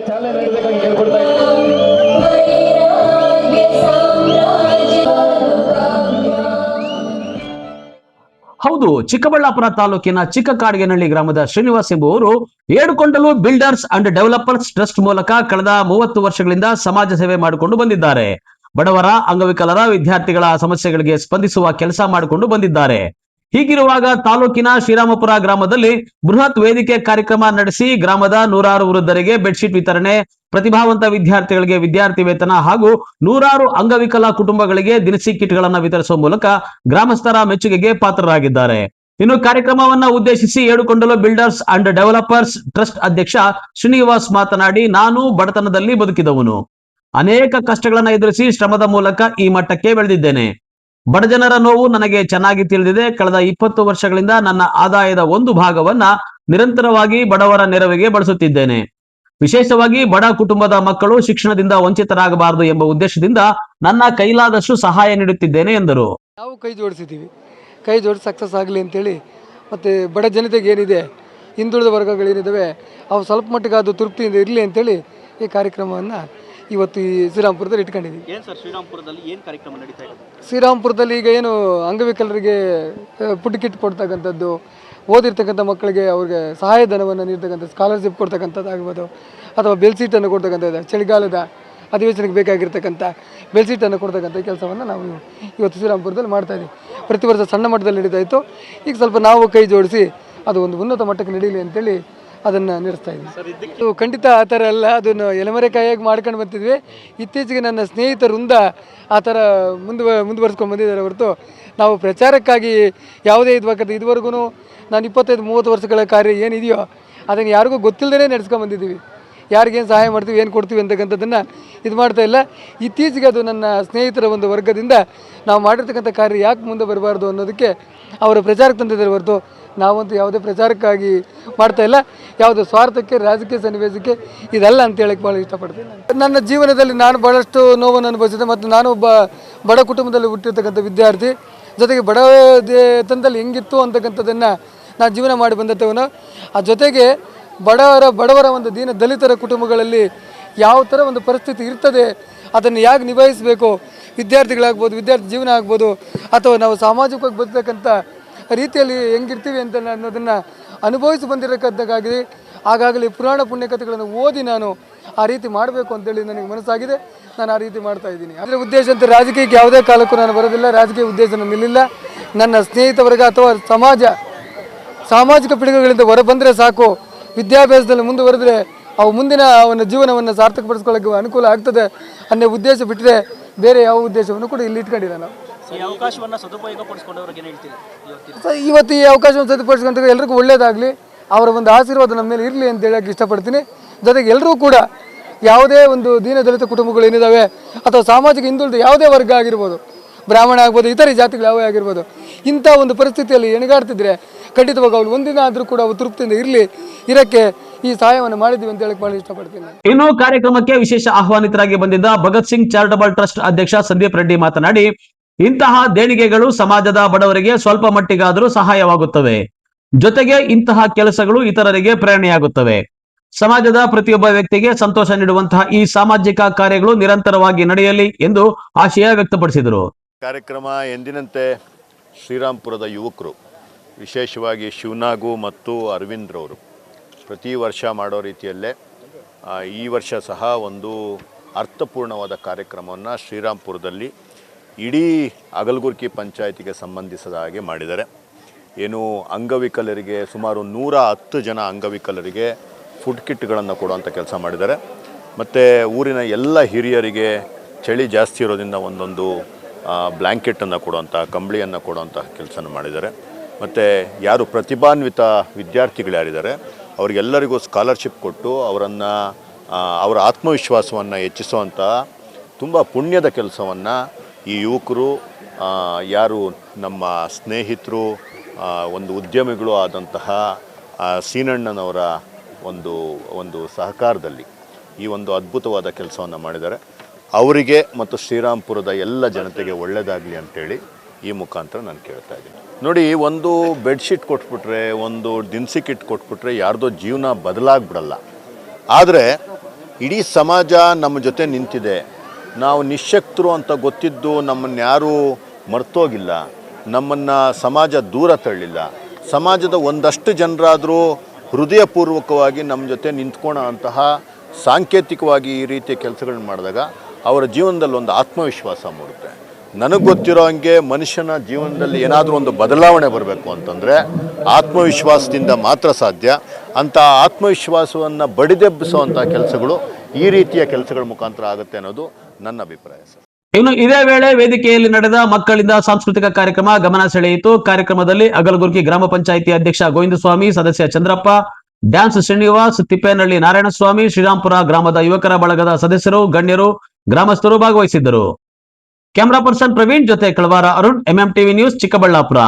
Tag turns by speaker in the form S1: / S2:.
S1: ಚಾಲನೆ ನೀಡಬೇಕಾಗಿ ಕೇಳ್ಕೊಳ್ತಾ ಇದ್ದೀನಿ.
S2: ಹೌದು, ಚಿಕ್ಕಬಳ್ಳಾಪುರ ತಾಲೂಕಿನ ಚಿಕ್ಕಕಾಡಿಗೆನಹಳ್ಳಿ ಗ್ರಾಮದ ಶ್ರೀನಿವಾಸ್ ಎಂಬುವರು ಏಡುಕೊಂಡಲು ಬಿಲ್ಡರ್ಸ್ ಅಂಡ್ ಡೆವಲಪರ್ಸ್ ಟ್ರಸ್ಟ್ ಮೂಲಕ ಕಳೆದ 30 ವರ್ಷಗಳಿಂದ ಸಮಾಜ ಸೇವೆ ಮಾಡಿಕೊಂಡು ಬಂದಿದ್ದಾರೆ. ಬಡವರ, ಅಂಗವಿಕಲರ, ವಿದ್ಯಾರ್ಥಿಗಳ ಸಮಸ್ಯೆಗಳಿಗೆ ಸ್ಪಂದಿಸುವ ಕೆಲಸ ಮಾಡಿಕೊಂಡು ಬಂದಿದ್ದಾರೆ. ಹೀಗಿರುವಾಗ ತಾಲೂಕಿನ ಶ್ರೀರಾಮಪುರ ಗ್ರಾಮದಲ್ಲಿ ಬೃಹತ್ ವೇದಿಕೆ ಕಾರ್ಯಕ್ರಮ ನಡೆಸಿ ಗ್ರಾಮದ 100 ವೃದ್ಧರಿಗೆ ಬೆಡ್ಶೀಟ್ ವಿತರಣೆ, ಪ್ರತಿಭಾವಂತ ವಿದ್ಯಾರ್ಥಿಗಳಿಗೆ ವಿದ್ಯಾರ್ಥಿ ವೇತನ ಹಾಗೂ 100 ಅಂಗವಿಕಲ ಕುಟುಂಬಗಳಿಗೆ ದಿನಸಿ ಕಿಟ್ಗಳನ್ನು ವಿತರಿಸುವ ಮೂಲಕ ಗ್ರಾಮಸ್ಥರ ಮೆಚ್ಚುಗೆಗೆ ಪಾತ್ರರಾಗಿದ್ದಾರೆ. ಇನ್ನು ಕಾರ್ಯಕ್ರಮವನ್ನ ಉದ್ದೇಶಿಸಿ ಏಡುಕೊಂಡಲು ಬಿಲ್ಡರ್ಸ್ ಅಂಡ್ ಡೆವಲಪರ್ಸ್ ಟ್ರಸ್ಟ್ ಅಧ್ಯಕ್ಷ ಶ್ರೀನಿವಾಸ್ ಮಾತನಾಡಿ, ನಾನು ಬಡತನದಲ್ಲಿ ಬದುಕಿದವನು, ಅನೇಕ ಕಷ್ಟಗಳನ್ನು ಎದುರಿಸಿ ಶ್ರಮದ ಮೂಲಕ ಈ ಮಟ್ಟಕ್ಕೆ ಬೆಳೆದಿದ್ದೇನೆ. ಬಡಜನರ ನೋವು ನನಗೆ ಚೆನ್ನಾಗಿ ತಿಳಿದಿದೆ. ಕಳೆದ 20 ವರ್ಷಗಳಿಂದ ನನ್ನ ಆದಾಯದ ಒಂದು ಭಾಗವನ್ನ ನಿರಂತರವಾಗಿ ಬಡವರ ನೆರವಿಗೆ ಬಳಸುತ್ತಿದ್ದೇನೆ. ವಿಶೇಷವಾಗಿ ಬಡ ಕುಟುಂಬದ ಮಕ್ಕಳು ಶಿಕ್ಷಣದಿಂದ ವಂಚಿತರಾಗಬಾರದು ಎಂಬ ಉದ್ದೇಶದಿಂದ ನನ್ನ ಕೈಲಾದಷ್ಟು ಸಹಾಯ ನೀಡುತ್ತಿದ್ದೇನೆ ಎಂದರು.
S3: ನಾವು ಕೈ ಜೋಡಿಸಿದ್ದೀವಿ, ಕೈ ಜೋಡಿಸಿ ಸಕ್ಸಸ್ ಆಗಲಿ ಅಂತೇಳಿ. ಮತ್ತು ಬಡ ಜನತೆಗೆ ಏನಿದೆ, ಹಿಂದುಳಿದ ವರ್ಗಗಳೇನಿದ್ದಾವೆ ಅವು ಸ್ವಲ್ಪ ಮಟ್ಟಿಗೆ ಅದು ತೃಪ್ತಿಯಿಂದ ಇರಲಿ ಅಂತೇಳಿ ಈ ಕಾರ್ಯಕ್ರಮವನ್ನು ಇವತ್ತು ಈ ಶ್ರೀರಾಮಪುರದಲ್ಲಿ ಇಟ್ಕೊಂಡಿದ್ದೀವಿ.
S4: ಏನು ಸರ್, ಶ್ರೀರಾಮಪುರದಲ್ಲಿ ಏನು ಕಾರ್ಯಕ್ರಮ ನಡೀತಾ ಇದೆ?
S3: ಶ್ರೀರಾಮಪುರದಲ್ಲಿ ಈಗ ಏನು ಅಂಗವಿಕಲರಿಗೆ ಫುಡ್ ಕಿಟ್ ಕೊಡ್ತಕ್ಕಂಥದ್ದು, ಓದಿರ್ತಕ್ಕಂಥ ಮಕ್ಕಳಿಗೆ ಅವ್ರಿಗೆ ಸಹಾಯಧನವನ್ನು ನೀಡ್ತಕ್ಕಂಥ ಸ್ಕಾಲರ್ಶಿಪ್ ಕೊಡ್ತಕ್ಕಂಥದ್ದು ಆಗ್ಬೋದು, ಅಥವಾ ಬೆಲ್ಸೀಟನ್ನು ಕೊಡ್ತಕ್ಕಂಥದ್ದು, ಚಳಿಗಾಲದ ಅಧಿವೇಶನಕ್ಕೆ ಬೇಕಾಗಿರ್ತಕ್ಕಂಥ ಬೆಲ್ಸೀಟನ್ನು ಕೊಡ್ತಕ್ಕಂಥ ಕೆಲಸವನ್ನು ನಾವು ಇವತ್ತು ಶ್ರೀರಾಮಪುರದಲ್ಲಿ ಮಾಡ್ತಾಯಿದ್ದೀವಿ. ಪ್ರತಿ ವರ್ಷ ಸಣ್ಣ ಮಟ್ಟದಲ್ಲಿ ನಡೀತಾ ಇತ್ತು, ಈಗ ಸ್ವಲ್ಪ ನಾವು ಕೈ ಜೋಡಿಸಿ ಅದು ಒಂದು ಉನ್ನತ ಮಟ್ಟಕ್ಕೆ ನಡೀಲಿ ಅಂತೇಳಿ ಅದನ್ನು ನಡೆಸ್ತಾ ಇದ್ದೀವಿ. ಖಂಡಿತ ಆ ಥರ ಅಲ್ಲ, ಅದನ್ನು ಎಲೆಮರೆಕಾಯಿಯಾಗಿ ಮಾಡ್ಕೊಂಡು ಬರ್ತಿದ್ವಿ. ಇತ್ತೀಚೆಗೆ ನನ್ನ ಸ್ನೇಹಿತ ವೃಂದ ಆ ಥರ ಮುಂದುವರ್ಸ್ಕೊಂಡು ಬಂದಿದ್ದಾರೆ ಹೊರತು ನಾವು ಪ್ರಚಾರಕ್ಕಾಗಿ ಯಾವುದೇ ಇದುವರೆಗೂ ನಾನು 25-30 ವರ್ಷಗಳ ಕಾರ್ಯ ಏನಿದೆಯೋ ಅದನ್ನು ಯಾರಿಗೂ ಗೊತ್ತಿಲ್ಲದೇ ನಡೆಸ್ಕೊಂಡು ಬಂದಿದ್ದೀವಿ. ಯಾರಿಗೇನು ಸಹಾಯ ಮಾಡ್ತೀವಿ, ಏನು ಕೊಡ್ತೀವಿ ಅಂತಕ್ಕಂಥದ್ದನ್ನು ಇದು ಮಾಡ್ತಾ ಇಲ್ಲ. ಇತ್ತೀಚೆಗೆ ಅದು ನನ್ನ ಸ್ನೇಹಿತರ ಒಂದು ವರ್ಗದಿಂದ ನಾವು ಮಾಡಿರ್ತಕ್ಕಂಥ ಕಾರ್ಯ ಯಾಕೆ ಮುಂದೆ ಬರಬಾರ್ದು ಅನ್ನೋದಕ್ಕೆ ಅವರ ಪ್ರಚಾರಕ್ಕೆ ತಂದಿದ್ದಾರೆ ಹೊರತು ನಾವಂತೂ ಯಾವುದೇ ಪ್ರಚಾರಕ್ಕಾಗಿ ಮಾಡ್ತಾ ಇಲ್ಲ, ಯಾವುದೇ ಸ್ವಾರ್ಥಕ್ಕೆ, ರಾಜಕೀಯ ಸನ್ನಿವೇಶಕ್ಕೆ ಇದಲ್ಲ ಅಂತ ಹೇಳಕ್ಕೆ ಭಾಳ ಇಷ್ಟಪಡ್ತೀನಿ. ನನ್ನ ಜೀವನದಲ್ಲಿ ನಾನು ಭಾಳಷ್ಟು ನೋವನ್ನು ಅನುಭವಿಸಿದೆ ಮತ್ತು ನಾನು ಒಬ್ಬ ಬಡ ಕುಟುಂಬದಲ್ಲಿ ಹುಟ್ಟಿರ್ತಕ್ಕಂಥ ವಿದ್ಯಾರ್ಥಿ. ಜೊತೆಗೆ ತಂದಲ್ಲಿ ಹೆಂಗಿತ್ತು ಅಂತಕ್ಕಂಥದ್ದನ್ನು ನಾನು ಜೀವನ ಮಾಡಿ ಬಂದವನು. ಆ ಜೊತೆಗೆ ಬಡವರ ಒಂದು ದಲಿತರ ಕುಟುಂಬಗಳಲ್ಲಿ ಯಾವ ಥರ ಒಂದು ಪರಿಸ್ಥಿತಿ ಇರ್ತದೆ, ಅದನ್ನು ಹೇಗೆ ನಿಭಾಯಿಸಬೇಕು, ವಿದ್ಯಾರ್ಥಿಗಳಾಗ್ಬೋದು, ವಿದ್ಯಾರ್ಥಿ ಜೀವನ ಆಗ್ಬೋದು, ಅಥವಾ ನಾವು ಸಾಮಾಜಿಕವಾಗಿ ಬದುಕತಕ್ಕಂಥ ರೀತಿಯಲ್ಲಿ ಹೆಂಗಿರ್ತೀವಿ ಅಂತ ಅನ್ನೋದನ್ನು ಅನುಭವಿಸಿ ಬಂದಿರತಕ್ಕಂಥಕ್ಕಾಗಿ ಆಗಾಗಲೇ ಪುರಾಣ ಪುಣ್ಯಕಥೆಗಳನ್ನು ಓದಿ ನಾನು ಆ ರೀತಿ ಮಾಡಬೇಕು ಅಂತೇಳಿ ನನಗೆ ಮನಸ್ಸಾಗಿದೆ. ನಾನು ಆ ರೀತಿ ಮಾಡ್ತಾ ಇದ್ದೀನಿ. ಅದರ ಉದ್ದೇಶ ಅಂತ ರಾಜಕೀಯಕ್ಕೆ ಯಾವುದೇ ಕಾಲಕ್ಕೂ ನಾನು ಬರೋದಿಲ್ಲ, ರಾಜಕೀಯ ಉದ್ದೇಶ ನನ್ನಿಲ್ಲ. ನನ್ನ ಸ್ನೇಹಿತ ವರ್ಗ ಅಥವಾ ಸಾಮಾಜಿಕ ಪಿಡುಗುಗಳಿಂದ ಹೊರಬಂದರೆ ಸಾಕು, ವಿದ್ಯಾಭ್ಯಾಸದಲ್ಲಿ ಮುಂದುವರೆದ್ರೆ ಅವು ಮುಂದಿನ ಅವನ ಜೀವನವನ್ನು ಸಾರ್ಥಕಪಡಿಸ್ಕೊಳ್ಳೋಕ್ಕೆ ಅನುಕೂಲ ಆಗ್ತದೆ ಅನ್ನೋ ಉದ್ದೇಶ ಬಿಟ್ಟರೆ ಬೇರೆ ಯಾವ ಉದ್ದೇಶವನ್ನು ಕೂಡ ಇಲ್ಲಿ ಇಟ್ಕೊಂಡಿಲ್ಲ. ನಾವು ಇವತ್ತು ಈ ಅವಕಾಶವನ್ನು ಸದುಪಡಿಸ್ಕೊಂಡ್ರೆ ಎಲ್ರಿಗೂ ಒಳ್ಳೆಯದಾಗಲಿ, ಅವರ ಒಂದು ಆಶೀರ್ವಾದ ನಮ್ಮ ಮೇಲೆ ಇರಲಿ ಅಂತ ಹೇಳಕ್ಕೆ ಇಷ್ಟಪಡ್ತೀನಿ. ಜೊತೆಗೆ ಎಲ್ಲರೂ ಕೂಡ ಯಾವುದೇ ಒಂದು ದೀನದಲಿತ ಕುಟುಂಬಗಳು ಏನಿದ್ದಾವೆ ಅಥವಾ ಸಾಮಾಜಿಕ ಹಿಂದುಳಿದ ಯಾವುದೇ ವರ್ಗ ಆಗಿರ್ಬೋದು, ಬ್ರಾಹ್ಮಣ ಆಗ್ಬೋದು, ಇತರೆ ಜಾತಿಗಳು ಯಾವೇ ಆಗಿರ್ಬೋದು, ಇಂಥ ಒಂದು ಪರಿಸ್ಥಿತಿಯಲ್ಲಿ ಎಣಗಾಡ್ತಿದ್ರೆ ಖಂಡಿತವಾಗಿ ಅವ್ರು ಒಂದಿನ ಆದರೂ ಕೂಡ ಅವು ತೃಪ್ತಿಯಿಂದ ಇರಕ್ಕೆ ಈ ಸಹಾಯವನ್ನು ಮಾಡಿದ್ದೀವಿ ಅಂತ ಹೇಳಕ್ ಬಹಳ ಇಷ್ಟಪಡ್ತೀನಿ.
S2: ಇನ್ನು ಕಾರ್ಯಕ್ರಮಕ್ಕೆ ವಿಶೇಷ ಆಹ್ವಾನಿತರಾಗಿ ಬಂದಿದ್ದ ಭಗತ್ ಸಿಂಗ್ ಚಾರಿಟಬಲ್ ಟ್ರಸ್ಟ್ ಅಧ್ಯಕ್ಷ ಸಂದೀಪ್ ರೆಡ್ಡಿ ಮಾತನಾಡಿ, ಇಂತಹ ದೇಣಿಗೆಗಳು ಸಮಾಜದ ಬಡವರಿಗೆ ಸ್ವಲ್ಪ ಮಟ್ಟಿಗಾದರೂ ಸಹಾಯವಾಗುತ್ತವೆ. ಜೊತೆಗೆ ಇಂತಹ ಕೆಲಸಗಳು ಇತರರಿಗೆ ಪ್ರೇರಣೆಯಾಗುತ್ತವೆ. ಸಮಾಜದ ಪ್ರತಿಯೊಬ್ಬ ವ್ಯಕ್ತಿಗೆ ಸಂತೋಷ ನೀಡುವಂತಹ ಈ ಸಾಮಾಜಿಕ ಕಾರ್ಯಗಳು ನಿರಂತರವಾಗಿ ನಡೆಯಲಿ ಎಂದು ಆಶಯ ವ್ಯಕ್ತಪಡಿಸಿದರು.
S5: ಕಾರ್ಯಕ್ರಮ ಎಂದಿನಂತೆ ಶ್ರೀರಾಮಪುರದ ಯುವಕರು, ವಿಶೇಷವಾಗಿ ಶಿವನಾಗು ಮತ್ತು ಅರವಿಂದ್ರವರು ಪ್ರತಿ ವರ್ಷ ಮಾಡೋ ರೀತಿಯಲ್ಲೇ ಈ ವರ್ಷ ಸಹ ಒಂದು ಅರ್ಥಪೂರ್ಣವಾದ ಕಾರ್ಯಕ್ರಮವನ್ನು ಶ್ರೀರಾಮಪುರದಲ್ಲಿ ಇಡೀ ಅಗಲಗುರ್ಕಿ ಪಂಚಾಯತಿಗೆ ಸಂಬಂಧಿಸಿದ ಹಾಗೆ ಮಾಡಿದ್ದಾರೆ. ಏನು ಅಂಗವಿಕಲರಿಗೆ ಸುಮಾರು 110 ಜನ ಅಂಗವಿಕಲರಿಗೆ ಫುಡ್ ಕಿಟ್ಗಳನ್ನು ಕೊಡುವಂಥ ಕೆಲಸ ಮಾಡಿದ್ದಾರೆ. ಮತ್ತು ಊರಿನ ಎಲ್ಲ ಹಿರಿಯರಿಗೆ ಚಳಿ ಜಾಸ್ತಿ ಇರೋದ್ರಿಂದ ಒಂದೊಂದು ಬ್ಲ್ಯಾಂಕೆಟನ್ನು ಕೊಡುವಂಥ, ಕಂಬಳಿಯನ್ನು ಕೊಡುವಂಥ ಕೆಲಸನ ಮಾಡಿದ್ದಾರೆ. ಮತ್ತು ಯಾರು ಪ್ರತಿಭಾನ್ವಿತ ವಿದ್ಯಾರ್ಥಿಗಳು ಯಾರಿದ್ದಾರೆ ಅವರಿಗೆಲ್ಲರಿಗೂ ಸ್ಕಾಲರ್ಶಿಪ್ ಕೊಟ್ಟು ಅವರ ಆತ್ಮವಿಶ್ವಾಸವನ್ನು ಹೆಚ್ಚಿಸುವಂಥ ತುಂಬ ಪುಣ್ಯದ ಕೆಲಸವನ್ನು ಈ ಯುವಕರು, ಯಾರು ನಮ್ಮ ಸ್ನೇಹಿತರು, ಒಂದು ಉದ್ಯಮಿಗಳು ಆದಂತಹ ಸೀನಣ್ಣನವರ ಒಂದು ಸಹಕಾರದಲ್ಲಿ ಈ ಒಂದು ಅದ್ಭುತವಾದ ಕೆಲಸವನ್ನು ಮಾಡಿದ್ದಾರೆ. ಅವರಿಗೆ ಮತ್ತು ಶ್ರೀರಾಮಪುರದ ಎಲ್ಲ ಜನತೆಗೆ ಒಳ್ಳೆಯದಾಗಲಿ ಅಂತೇಳಿ ಈ ಮುಖಾಂತರ ನಾನು ಕೇಳ್ತಾ ಇದ್ದೀನಿ. ನೋಡಿ, ಒಂದು ಬೆಡ್ಶೀಟ್ ಕೊಟ್ಬಿಟ್ರೆ, ಒಂದು ದಿನಸಿ ಕಿಟ್ ಕೊಟ್ಬಿಟ್ರೆ ಯಾರ್ದೋ ಜೀವನ ಬದಲಾಗ್ಬಿಡಲ್ಲ. ಆದರೆ ಇಡೀ ಸಮಾಜ ನಮ್ಮ ಜೊತೆ ನಿಂತಿದೆ. ನಾವು ನಿಶ್ಶಕ್ತರು ಅಂತ ಗೊತ್ತಿದ್ದು ನಮ್ಮನ್ನು ಯಾರೂ ಮರ್ತೋಗಿಲ್ಲ, ನಮ್ಮನ್ನು ಸಮಾಜ ದೂರ ತಳ್ಳಿಲ್ಲ. ಸಮಾಜದ ಒಂದಷ್ಟು ಜನರಾದರೂ ಹೃದಯಪೂರ್ವಕವಾಗಿ ನಮ್ಮ ಜೊತೆ ನಿಂತ್ಕೊಳ್ಳೋ ಅಂತಹ ಸಾಂಕೇತಿಕವಾಗಿ ಈ ರೀತಿಯ ಕೆಲಸಗಳನ್ನ ಮಾಡಿದಾಗ ಅವರ ಜೀವನದಲ್ಲಿ ಒಂದು ಆತ್ಮವಿಶ್ವಾಸ ಮೂಡುತ್ತೆ. ನನಗೆ ಗೊತ್ತಿರೋ ಹಂಗೆ ಮನುಷ್ಯನ ಜೀವನದಲ್ಲಿ ಏನಾದರೂ ಒಂದು ಬದಲಾವಣೆ ಬರಬೇಕು ಅಂತಂದರೆ ಆತ್ಮವಿಶ್ವಾಸದಿಂದ ಮಾತ್ರ ಸಾಧ್ಯ. ಅಂಥ ಆತ್ಮವಿಶ್ವಾಸವನ್ನು ಬಡಿದೆಬ್ಬಿಸುವಂಥ ಕೆಲಸಗಳು ಈ ರೀತಿಯ ಕೆಲಸಗಳ ಮುಖಾಂತರ ಆಗುತ್ತೆ ಅನ್ನೋದು ನನ್ನ ಅಭಿಪ್ರಾಯ ಸರ್.
S2: ಇನ್ನು ಇದೇ ವೇಳೆ ವೇದಿಕೆಯಲ್ಲಿ ನಡೆದ ಮಕ್ಕಳಿಂದ ಸಾಂಸ್ಕೃತಿಕ ಕಾರ್ಯಕ್ರಮ ಗಮನ ಸೆಳೆಯಿತು. ಕಾರ್ಯಕ್ರಮದಲ್ಲಿ ಅಗಲಗುರ್ಕಿ ಗ್ರಾಮ ಪಂಚಾಯಿತಿ ಅಧ್ಯಕ್ಷ ಗೋವಿಂದಸ್ವಾಮಿ, ಸದಸ್ಯ ಚಂದ್ರಪ್ಪ, ಡ್ಯಾನ್ಸ್ ಶ್ರೀನಿವಾಸ್, ತಿಪ್ಪೇನಹಳ್ಳಿ ನಾರಾಯಣಸ್ವಾಮಿ, ಶ್ರೀರಾಂಪುರ ಗ್ರಾಮದ ಯುವಕರ ಬಳಗದ ಸದಸ್ಯರು, ಗಣ್ಯರು, ಗ್ರಾಮಸ್ಥರು ಭಾಗವಹಿಸಿದ್ದರು. ಕ್ಯಾಮರಾ ಪರ್ಸನ್ ಪ್ರವೀಣ್ ಜೊತೆ ಕಳವಾರ Arun, MM TV news, Chikkaballapur.